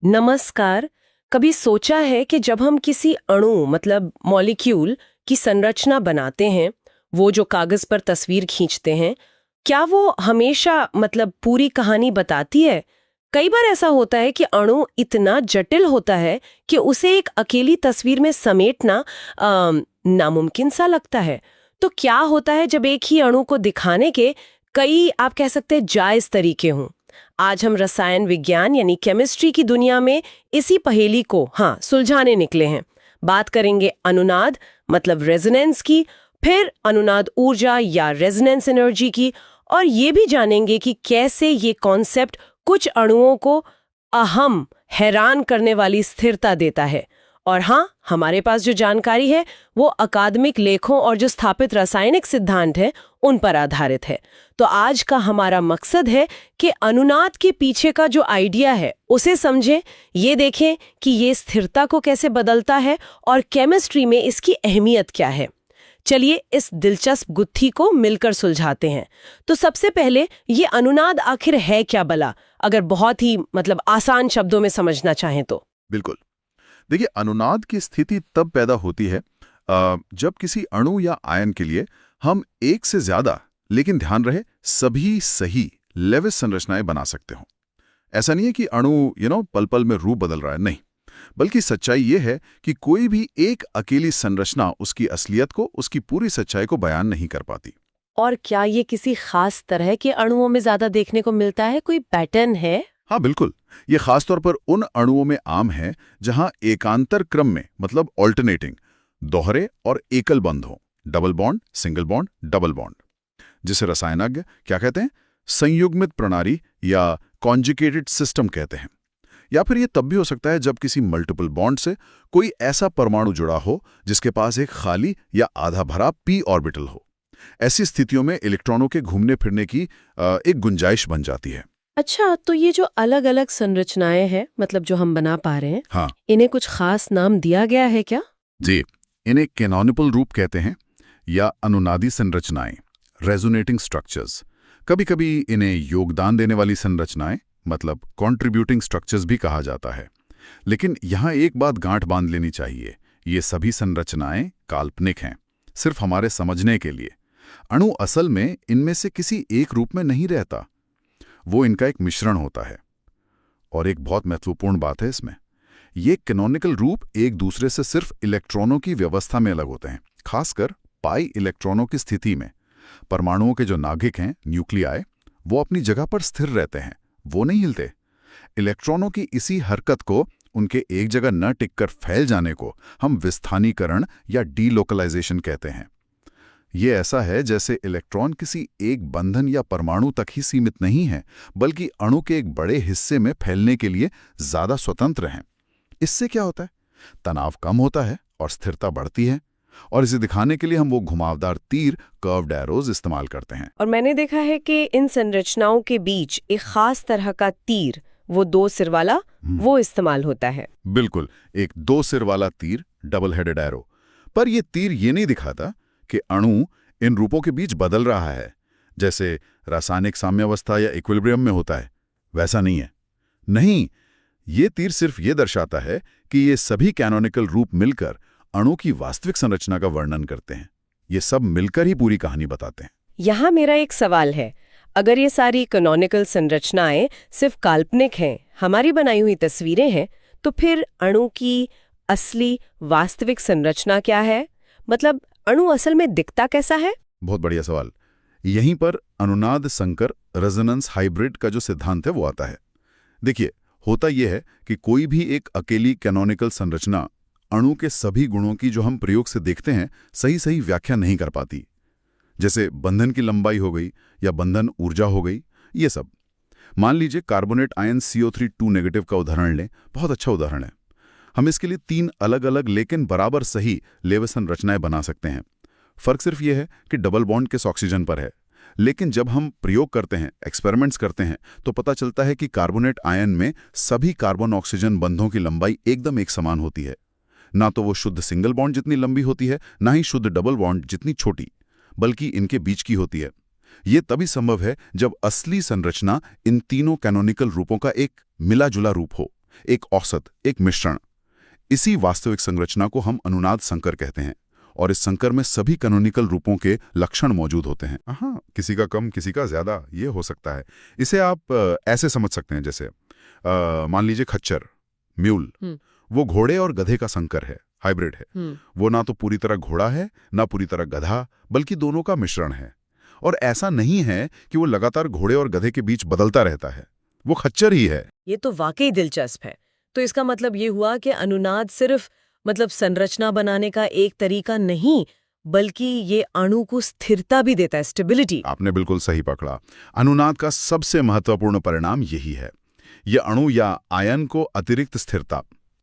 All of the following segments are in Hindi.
नमस्कार। कभी सोचा है कि जब हम किसी अणु मतलब मॉलिक्यूल की संरचना बनाते हैं, वो जो कागज पर तस्वीर खींचते हैं, क्या वो हमेशा मतलब पूरी कहानी बताती है? कई बार ऐसा होता है कि अणु इतना जटिल होता है कि उसे एक अकेली तस्वीर में समेटना नामुमकिन सा लगता है। तो क्या होता है जब एक ही अणु को दिखाने के कई आप कह सकते हैं जायज तरीके हों? आज हम रसायन विज्ञान यानी केमिस्ट्री की दुनिया में इसी पहेली को सुलझाने निकले हैं। बात करेंगे अनुनाद मतलब रेजोनेंस की, फिर अनुनाद ऊर्जा या रेजोनेंस एनर्जी की, और ये भी जानेंगे कि कैसे ये कॉन्सेप्ट कुछ अणुओं को अहम हैरान करने वाली स्थिरता देता है। और हमारे पास जो जानकारी है वो अकादमिक लेखों और जो स्थापित रासायनिक सिद्धांत हैं उन पर आधारित है। तो आज का हमारा मकसद है कि अनुनाद के पीछे का जो आइडिया है उसे समझें, ये देखें कि ये स्थिरता को कैसे बदलता है और केमिस्ट्री में इसकी अहमियत क्या है। चलिए इस दिलचस्प गुत्थी को मिलकर सुलझाते हैं। तो सबसे पहले ये अनुनाद आखिर है क्या भला, अगर बहुत ही मतलब आसान शब्दों में समझना चाहें तो? बिल्कुल। देखिए, अनुनाद की स्थिति तब पैदा होती है जब किसी अणु या आयन के लिए हम एक से ज्यादा, लेकिन ध्यान रहे सभी सही लेविस संरचनाएं बना सकते हों। ऐसा नहीं है कि अणु पल पल में रूप बदल रहा है, नहीं, बल्कि सच्चाई ये है कि कोई भी एक अकेली संरचना उसकी असलियत को, उसकी पूरी सच्चाई को बयान नहीं कर पाती। और क्या ये किसी खास तरह के अणुओं में ज्यादा देखने को मिलता है? कोई पैटर्न है? हाँ बिल्कुल, ये खासतौर पर उन अणुओं में आम है जहां एकांतर क्रम में मतलब ऑल्टरनेटिंग दोहरे और एकल बंध हो, double bond, single bond, double bond, जिसे रसायनज्ञ क्या कहते हैं, संयुग्मित प्रणाली या कॉन्जुगेटेड सिस्टम कहते हैं। या फिर ये तब भी हो सकता है जब किसी मल्टीपल बॉन्ड से कोई ऐसा परमाणु जुड़ा हो जिसके पास एक खाली या आधा भरा पी ऑर्बिटल हो। ऐसी स्थितियों में इलेक्ट्रॉनों के घूमने फिरने की एक गुंजाइश बन जाती है। अच्छा, तो ये जो अलग अलग संरचनाएं हैं मतलब जो हम बना पा रहे हैं, हाँ इन्हें कुछ खास नाम दिया गया है क्या? जी, इन्हें कैनोनिकल रूप कहते हैं या अनुनादी संरचनाएं, रेजोनेटिंग स्ट्रक्चर्स। कभी कभी इन्हें योगदान देने वाली संरचनाएं मतलब कॉन्ट्रीब्यूटिंग स्ट्रक्चर्स भी कहा जाता है। लेकिन यहाँ एक बात गांठ बांध लेनी चाहिए, ये सभी संरचनाएं काल्पनिक हैं, सिर्फ हमारे समझने के लिए। अणु असल में इनमें से किसी एक रूप में नहीं रहता, वो इनका एक मिश्रण होता है। और एक बहुत महत्वपूर्ण बात है इसमें, ये कैनोनिकल रूप एक दूसरे से सिर्फ इलेक्ट्रॉनों की व्यवस्था में अलग होते हैं, खासकर पाई इलेक्ट्रॉनों की स्थिति में। परमाणुओं के जो नाभिक हैं, न्यूक्लियाई, वो अपनी जगह पर स्थिर रहते हैं, वो नहीं हिलते। इलेक्ट्रॉनों की इसी हरकत को, उनके एक जगह न टिककर फैल जाने को हम विस्थानीकरण या डीलोकलाइजेशन कहते हैं। ये ऐसा है जैसे इलेक्ट्रॉन किसी एक बंधन या परमाणु तक ही सीमित नहीं है, बल्कि अणु के एक बड़े हिस्से में फैलने के लिए ज्यादा स्वतंत्र हैं। इससे क्या होता है, तनाव कम होता है और स्थिरता बढ़ती है। और इसे दिखाने के लिए हम वो घुमावदार तीर, कर्व्ड एरोज इस्तेमाल करते हैं। और मैंने देखा है कि इन संरचनाओं के बीच एक खास तरह का तीर, वो दो सिर वाला, वो इस्तेमाल होता है। बिल्कुल, एक दो सिर वाला तीर, डबल हेडेड एरो। पर यह तीर ये नहीं दिखाता कि अणु इन रूपों के बीच बदल रहा है, जैसे रासायनिक साम्यावस्था या इक्विलिब्रियम में होता है, वैसा नहीं है। नहीं, ये तीर सिर्फ ये दर्शाता है कि ये सभी कैनोनिकल रूप मिलकर अणु की वास्तविक संरचना का वर्णन करते हैं। ये सब मिलकर ही पूरी कहानी बताते हैं। यहाँ मेरा एक सवाल है, अगर ये सारी कैनोनिकल संरचनाएं सिर्फ काल्पनिक हैं, हमारी बनाई हुई तस्वीरें हैं, तो फिर अणु की असली वास्तविक संरचना क्या है? मतलब अणु असल में दिखता कैसा है? बहुत बढ़िया सवाल। यहीं पर अनुनाद संकर रेजोनेंस हाइब्रिड का जो सिद्धांत है वो आता है। देखिए, होता यह है कि कोई भी एक अकेली कैनोनिकल संरचना अणु के सभी गुणों की जो हम प्रयोग से देखते हैं सही सही व्याख्या नहीं कर पाती। जैसे बंधन की लंबाई हो गई या बंधन ऊर्जा हो गई, ये सब। मान लीजिए कार्बोनेट आयन CO3 2 नेगेटिव का उदाहरण लें, बहुत अच्छा उदाहरण है। हम इसके लिए 3 अलग अलग लेकिन बराबर सही लेविस संरचनाएं बना सकते हैं। फर्क सिर्फ यह है कि डबल बॉन्ड किस ऑक्सीजन पर है। लेकिन जब हम प्रयोग करते हैं, एक्सपेरिमेंट्स करते हैं, तो पता चलता है कि कार्बोनेट आयन में सभी कार्बन ऑक्सीजन बंधों की लंबाई एकदम एक समान होती है। ना तो वो शुद्ध सिंगल बॉन्ड जितनी लंबी होती है, ना ही शुद्ध डबल बॉन्ड जितनी छोटी, बल्कि इनके बीच की होती है। ये तभी संभव है जब असली संरचना इन तीनों कैनोनिकल रूपों का एक मिला जुला रूप हो, एक औसत, एक मिश्रण। इसी वास्तविक संरचना को हम अनुनाद संकर कहते हैं, और इस संकर में सभी कैनोनिकल रूपों के लक्षण मौजूद होते हैं। हाँ, किसी का कम, किसी का ज्यादा, ये हो सकता है। इसे आप ऐसे समझ सकते हैं, जैसे मान लीजिए खच्चर, म्यूल, वो घोड़े और गधे का संकर है, हाइब्रिड है। वो ना तो पूरी तरह घोड़ा है, ना पूरी तरह गधा, बल्कि दोनों का मिश्रण है। और ऐसा नहीं है कि वो लगातार घोड़े और गधे के बीच बदलता रहता है, वो खच्चर ही है। ये तो वाकई दिलचस्प है। तो इसका मतलब ये हुआ कि अनुनाद सिर्फ संरचना बनाने का एक तरीका नहीं, बल्कि ये अणु को स्थिरता भी देता है, स्टेबिलिटी। आपने बिल्कुल सही पकड़ा। अनुनाद का सबसे महत्वपूर्ण परिणाम यही है। यह अणु या आयन को अतिरिक्त स्थिरता,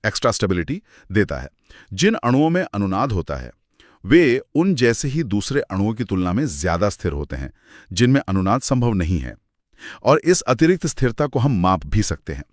एक्स्ट्रा स्टेबिलिटी देता है। जिन अणुओं में अनुनाद होता है वे उन जैसे ही दूसरे अणुओं की तुलना में ज्यादा स्थिर होते हैं, जिनमें अनुनाद संभव नहीं है। और इस अतिरिक्त स्थिरता को हम माप भी सकते हैं।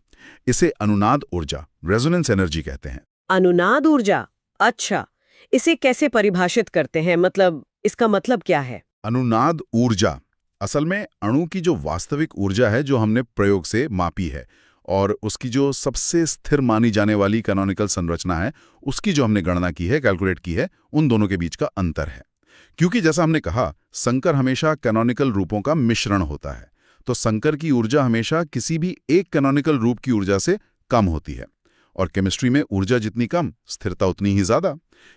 इसे अनुनाद ऊर्जा, रेजोनेंस एनर्जी कहते हैं। अनुनाद ऊर्जा, अच्छा, इसे कैसे परिभाषित करते हैं? इसका मतलब क्या है? अनुनाद ऊर्जा असल में अणु की जो वास्तविक ऊर्जा है, जो हमने प्रयोग से मापी है, और उसकी जो सबसे स्थिर मानी जाने वाली कैनोनिकल संरचना है, उसकी जो हमने गणना की है, कैलकुलेट की है, उन दोनों के बीच का अंतर है। क्योंकि जैसा हमने कहा, संकर हमेशा कैनोनिकल रूपों का मिश्रण होता है, तो संकर की ऊर्जा हमेशा किसी भी एक कैनोनिकल रूप की ऊर्जा से कम होती है। और केमिस्ट्री में ऊर्जा जितनी कम, स्थिरता उतनी ही ज्यादा।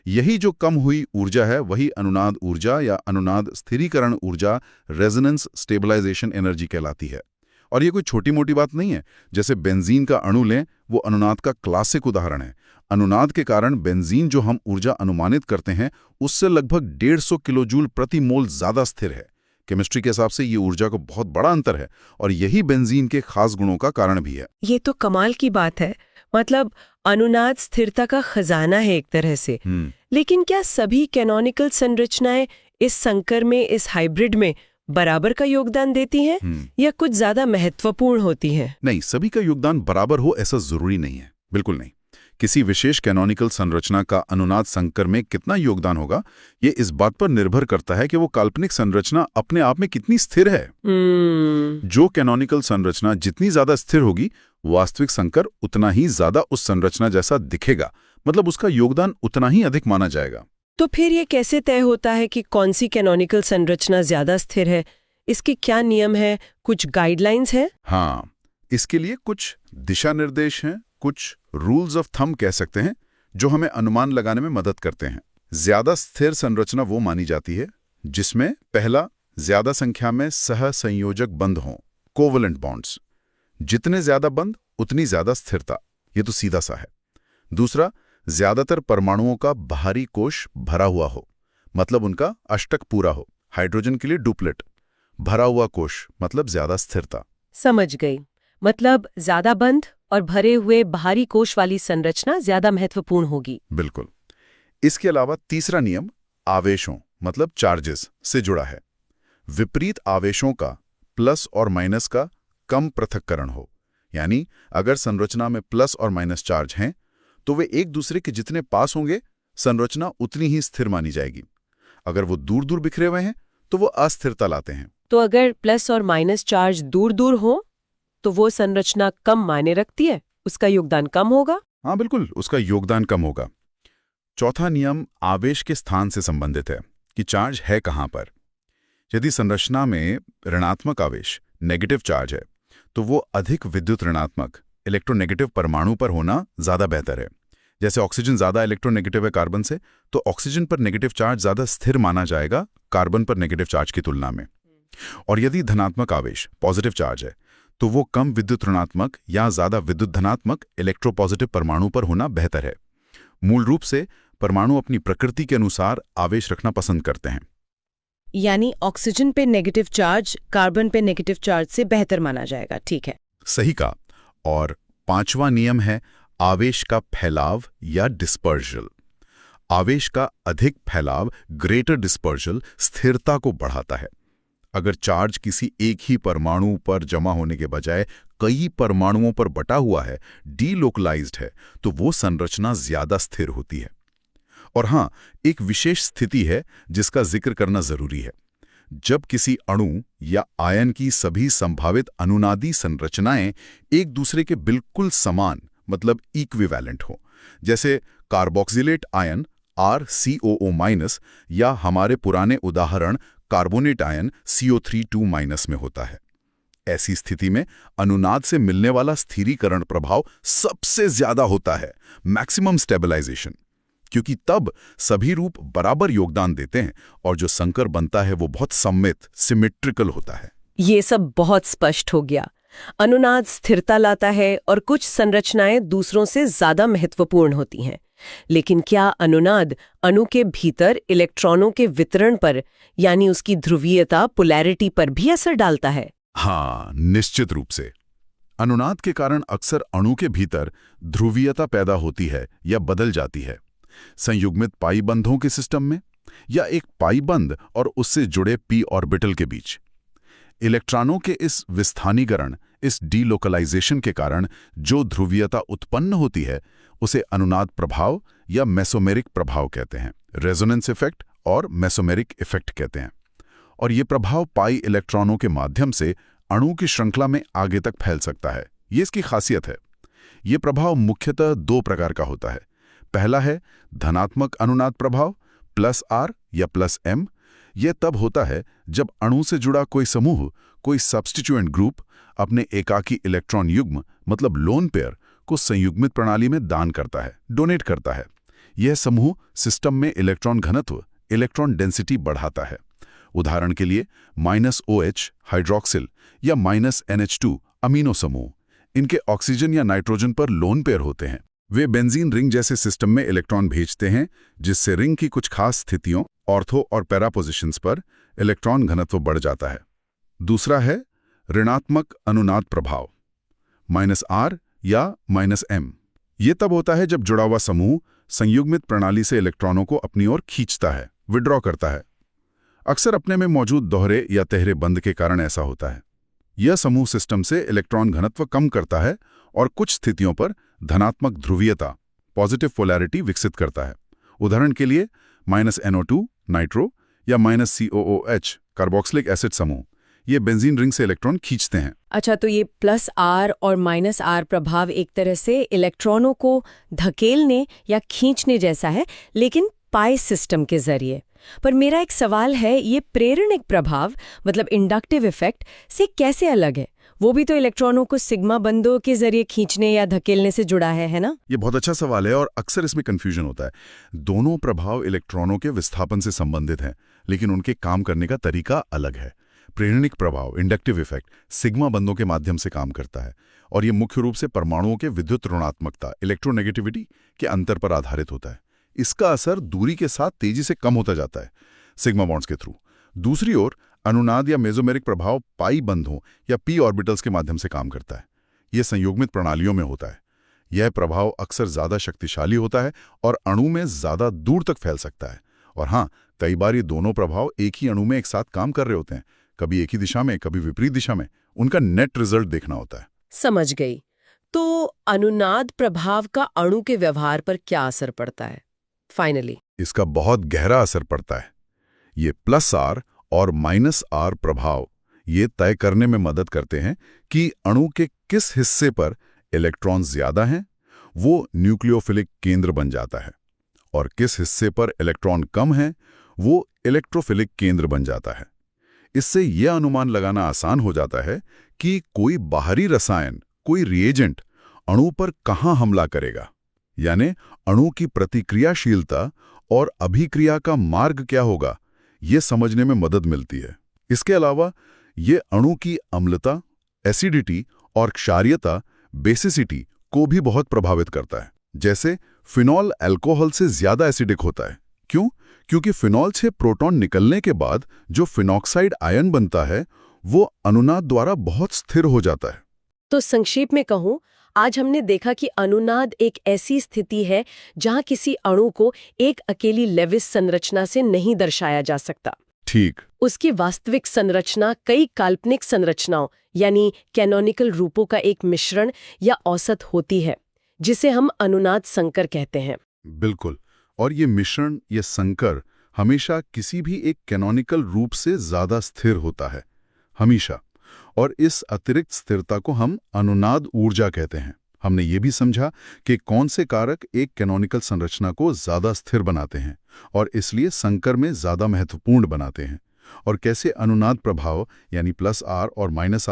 यही जो कम हुई ऊर्जा है, वही अनुनाद ऊर्जा या अनुनाद स्थिरीकरण ऊर्जा, रेजोनेंस स्टेबलाइजेशन एनर्जी कहलाती है। और ये कोई छोटी मोटी बात नहीं है। जैसे बेंजीन का अणु लें, वो अनुनाद का क्लासिक उदाहरण है। अनुनाद के कारण बेंजीन जो हम ऊर्जा अनुमानित करते हैं, उससे लगभग 150 किलोजूल प्रति मोल ज्यादा स्थिर है। केमिस्ट्री के हिसाब से ये ऊर्जा को बहुत बड़ा अंतर है, और यही बेंजीन के खास गुणों का कारण भी है। ये तो कमाल की बात है। अनुनाद स्थिरता का खजाना है एक तरह से। लेकिन क्या सभी कैनोनिकल संरचनाएं इस संकर में, इस हाइब्रिड में बराबर का योगदान देती हैं, या कुछ ज्यादा महत्वपूर्ण होती हैं? नहीं, सभी का योगदान बराबर हो ऐसा जरूरी नहीं है, बिल्कुल नहीं। किसी विशेष कैनोनिकल संरचना का अनुनाद संकर में कितना योगदान होगा, ये इस बात पर निर्भर करता है कि वो काल्पनिक संरचना अपने आप में कितनी स्थिर है। जो कैनोनिकल संरचना जितनी ज्यादा स्थिर होगी, वास्तविक संकर उतना ही ज्यादा उस संरचना जैसा दिखेगा, उसका योगदान उतना ही अधिक माना जाएगा। तो फिर ये कैसे तय होता है कि कौन सी कैनोनिकल संरचना ज्यादा स्थिर है? इसके क्या नियम है, कुछ गाइडलाइंस है? हाँ, इसके लिए कुछ दिशा निर्देश हैं, कुछ रूल्स ऑफ थंब कह सकते हैं, जो हमें अनुमान लगाने में मदद करते हैं। ज्यादा स्थिर संरचना वो मानी जाती है जिसमें पहला, ज्यादा संख्या में सहसंयोजक बंध हों, कोवलेंट बॉन्ड्स। जितने ज्यादा बंध उतनी ज्यादा स्थिरता, ये तो सीधा सा है। दूसरा, ज्यादातर परमाणुओं का बाहरी कोश भरा हुआ हो, उनका अष्टक पूरा हो। हाइड्रोजन के लिए डुप्लेट, भरा हुआ कोश ज्यादा स्थिरता। समझ गई। ज्यादा बंध और भरे हुए बाहरी कोश वाली संरचना ज्यादा महत्वपूर्ण होगी। बिल्कुल। इसके अलावा तीसरा नियम आवेशों चार्जेस से जुड़ा है। विपरीत आवेशों का, प्लस और माइनस का कम पृथक्करण हो। यानी अगर संरचना में प्लस और माइनस चार्ज हैं, तो वे एक दूसरे के जितने पास होंगे, संरचना उतनी ही स्थिर मानी जाएगी। अगर वो दूर दूर बिखरे हुए हैं, तो वो अस्थिरता लाते हैं। तो अगर प्लस और माइनस चार्ज दूर दूर हो, तो वो संरचना कम मायने रखती है, उसका योगदान कम होगा। हाँ बिल्कुल, उसका योगदान कम होगा। चौथा नियम आवेश के स्थान से संबंधित है कि चार्ज है कहां पर। यदि संरचना में ऋणात्मक आवेश, नेगेटिव चार्ज है, तो वो अधिक विद्युत ऋणात्मक, इलेक्ट्रोनेगेटिव परमाणु पर होना ज्यादा बेहतर है। जैसे ऑक्सीजन ज्यादा इलेक्ट्रोनेगेटिव है कार्बन से, तो ऑक्सीजन पर नेगेटिव चार्ज ज्यादा स्थिर माना जाएगा कार्बन पर नेगेटिव चार्ज की तुलना में। और यदि धनात्मक आवेश, पॉजिटिव चार्ज है, तो वो कम विद्युत ऋणात्मक या ज्यादा विद्युत धनात्मक इलेक्ट्रोपॉजिटिव परमाणु पर होना बेहतर है। मूल रूप से परमाणु अपनी प्रकृति के अनुसार आवेश रखना पसंद करते हैं। यानी ऑक्सीजन पे नेगेटिव चार्ज कार्बन पे नेगेटिव चार्ज से बेहतर माना जाएगा। ठीक है, सही कहा। और पांचवा नियम है आवेश का फैलाव या डिस्पर्जल। आवेश का अधिक फैलाव, ग्रेटर डिस्पर्जल, स्थिरता को बढ़ाता है। अगर चार्ज किसी एक ही परमाणु पर जमा होने के बजाय कई परमाणुओं पर बटा हुआ है, डीलोकलाइज्ड है, तो वो संरचना ज्यादा स्थिर होती है। और हां, एक विशेष स्थिति है जिसका जिक्र करना जरूरी है। जब किसी अणु या आयन की सभी संभावित अनुनादी संरचनाएं एक दूसरे के बिल्कुल समान, मतलब इक्विवेलेंट हो, जैसे कार्बोक्सिलेट आयन RCOO- या हमारे पुराने उदाहरण कार्बोनेट आयन CO3 2- में होता है। ऐसी स्थिति में अनुनाद से मिलने वाला स्थिरीकरण प्रभाव सबसे ज्यादा होता है, मैक्सिमम स्टेबलाइजेशन, क्योंकि तब सभी रूप बराबर योगदान देते हैं और जो संकर बनता है वो बहुत सममित, सिमेट्रिकल होता है। ये सब बहुत स्पष्ट हो गया। अनुनाद स्थिरता लाता है और कुछ संरचनाएं दूसरों से ज्यादा महत्वपूर्ण होती हैं। लेकिन क्या अनुनाद अणु के भीतर इलेक्ट्रॉनों के वितरण पर, यानी उसकी ध्रुवीयता, पोलैरिटी पर भी असर डालता है? हाँ, निश्चित रूप से। अनुनाद के कारण अक्सर अणु के भीतर ध्रुवीयता पैदा होती है या बदल जाती है, संयुग्मित पाई बंधों के सिस्टम में या एक पाई बंध और उससे जुड़े p ऑर्बिटल के बीच। इलेक्ट्रॉनों के इस विस्थानीकरण, इस डीलोकलाइजेशन के कारण जो ध्रुवीयता उत्पन्न होती है उसे अनुनाद प्रभाव या मेसोमेरिक प्रभाव कहते हैं। रेजोनेंस इफेक्ट और मेसोमेरिक इफेक्ट कहते हैं। और ये प्रभाव पाई इलेक्ट्रॉनों के माध्यम से अणु की श्रृंखला में आगे तक फैल सकता है। ये इसकी खासियत है। ये प्रभाव मुख्यतः दो प्रकार का होता है। पहला है धनात्मक अनुनाद प्रभाव, +R या +M। यह तब होता है जब अणु से जुड़ा कोई समूह, कोई सब्स्टिट्यूएंट ग्रुप अपने एकाकी इलेक्ट्रॉन युग्म मतलब लोन पेयर को संयुग्मित प्रणाली में दान करता है, डोनेट करता है। यह समूह सिस्टम में इलेक्ट्रॉन घनत्व, इलेक्ट्रॉन डेंसिटी बढ़ाता है। उदाहरण के लिए -OH हाइड्रोक्सिल या -NH2 अमीनो समूह, इनके ऑक्सीजन या नाइट्रोजन पर लोन पेयर होते हैं। वे बेंजीन रिंग जैसे सिस्टम में इलेक्ट्रॉन भेजते हैं, जिससे रिंग की कुछ खास स्थितियों, ऑर्थो और पैरा पोजिशंस पर इलेक्ट्रॉन घनत्व बढ़ जाता है। दूसरा है ऋणात्मक अनुनाद प्रभाव, -R या -M। ये तब होता है जब जुड़ा हुआ समूह संयुग्मित प्रणाली से इलेक्ट्रॉनों को अपनी ओर खींचता है, विड्रॉ करता है। अक्सर अपने में मौजूद दोहरे या तहरे बंध के कारण ऐसा होता है। यह समूह सिस्टम से इलेक्ट्रॉन घनत्व कम करता है और कुछ स्थितियों पर धनात्मक ध्रुवीयता, पॉजिटिव पोलैरिटी विकसित करता है। उदाहरण के लिए -NO2 नाइट्रो या -COOH कार्बोक्सिलिक एसिड समूह, ये बेंजीन रिंग से इलेक्ट्रॉन खींचते हैं। अच्छा, तो ये +R और -R प्रभाव एक तरह से इलेक्ट्रॉनों को धकेलने या खींचने जैसा है, लेकिन पाई सिस्टम के जरिए। पर मेरा एक सवाल है, ये प्रेरणिक प्रभाव मतलब इंडक्टिव इफेक्ट से कैसे अलग है? वो भी तो इलेक्ट्रॉनों को सिग्मा बंधों के जरिए खींचने या धकेलने से जुड़ा है ना? ये बहुत अच्छा सवाल है और अक्सर इसमें कंफ्यूजन होता है। दोनों प्रभाव इलेक्ट्रॉनों के विस्थापन से संबंधित हैं, लेकिन उनके काम करने का तरीका अलग है। प्रेरणिक प्रभाव, इंडक्टिव इफेक्ट, सिग्मा बंधों के माध्यम से काम करता है और ये मुख्य रूप से परमाणुओं के विद्युत ऋणात्मकता, इलेक्ट्रोनेगेटिविटी के अंतर पर आधारित होता है। इसका असर दूरी के साथ तेजी से कम होता जाता है सिग्मा बॉन्ड्स के थ्रू। दूसरी ओर अनुनाद या मेसोमेरिक प्रभाव पाई बंधों या p ऑर्बिटल्स के माध्यम से काम करता है। यह संयुग्मित प्रणालियों में होता है। यह प्रभाव अक्सर ज्यादा शक्तिशाली होता है और अणु में ज्यादा दूर तक फैल सकता है। और हाँ, कई बार ये दोनों प्रभाव एक ही अणु में एक साथ काम कर रहे होते हैं, कभी एक ही दिशा में, कभी विपरीत दिशा में। उनका नेट रिजल्ट देखना होता है। समझ गई। तो अनुनाद प्रभाव का अणु के व्यवहार पर क्या असर पड़ता है? फाइनली इसका बहुत गहरा असर पड़ता है। ये +R और -R प्रभाव ये तय करने में मदद करते हैं कि अणु के किस हिस्से पर इलेक्ट्रॉन ज्यादा हैं, वो न्यूक्लियोफिलिक केंद्र बन जाता है, और किस हिस्से पर इलेक्ट्रॉन कम हैं, वो इलेक्ट्रोफिलिक केंद्र बन जाता है। इससे यह अनुमान लगाना आसान हो जाता है कि कोई बाहरी रसायन, कोई रिएजेंट अणु पर कहाँ हमला करेगा, यानी अणु की प्रतिक्रियाशीलता और अभिक्रिया का मार्ग क्या होगा, ये समझने में मदद मिलती है। इसके अलावा ये अणु की अम्लता, एसिडिटी और क्षारीयता, बेसिसिटी को भी बहुत प्रभावित करता है। जैसे फिनॉल अल्कोहल से ज्यादा एसिडिक होता है। क्यों? क्योंकि फिनॉल से प्रोटॉन निकलने के बाद जो फिनॉक्साइड आयन बनता है वो अनुनाद द्वारा बहुत स्थिर हो जाता है। तो संक्षेप में कहूं, आज हमने देखा कि अनुनाद एक ऐसी स्थिति है जहां किसी अणु को एक अकेली लेविस संरचना से नहीं दर्शाया जा सकता। ठीक। उसकी वास्तविक संरचना कई काल्पनिक संरचनाओं यानी कैनोनिकल रूपों का एक मिश्रण या औसत होती है, जिसे हम अनुनाद संकर कहते हैं। बिल्कुल। और ये मिश्रण, ये संकर हमेशा किसी भी एक कैनोनिकल रूप से ज्यादा स्थिर होता है, हमेशा। और इस अतिरिक्त स्थिरता को हम अनुनाद ऊर्जा कहते हैं। हमने ये भी समझा कि कौन से कारक एक कैनोनिकल संरचना को ज़्यादा स्थिर बनाते हैं और इसलिए संकर में ज़्यादा महत्वपूर्ण बनाते हैं, और कैसे अनुनाद प्रभाव यानी +R और -R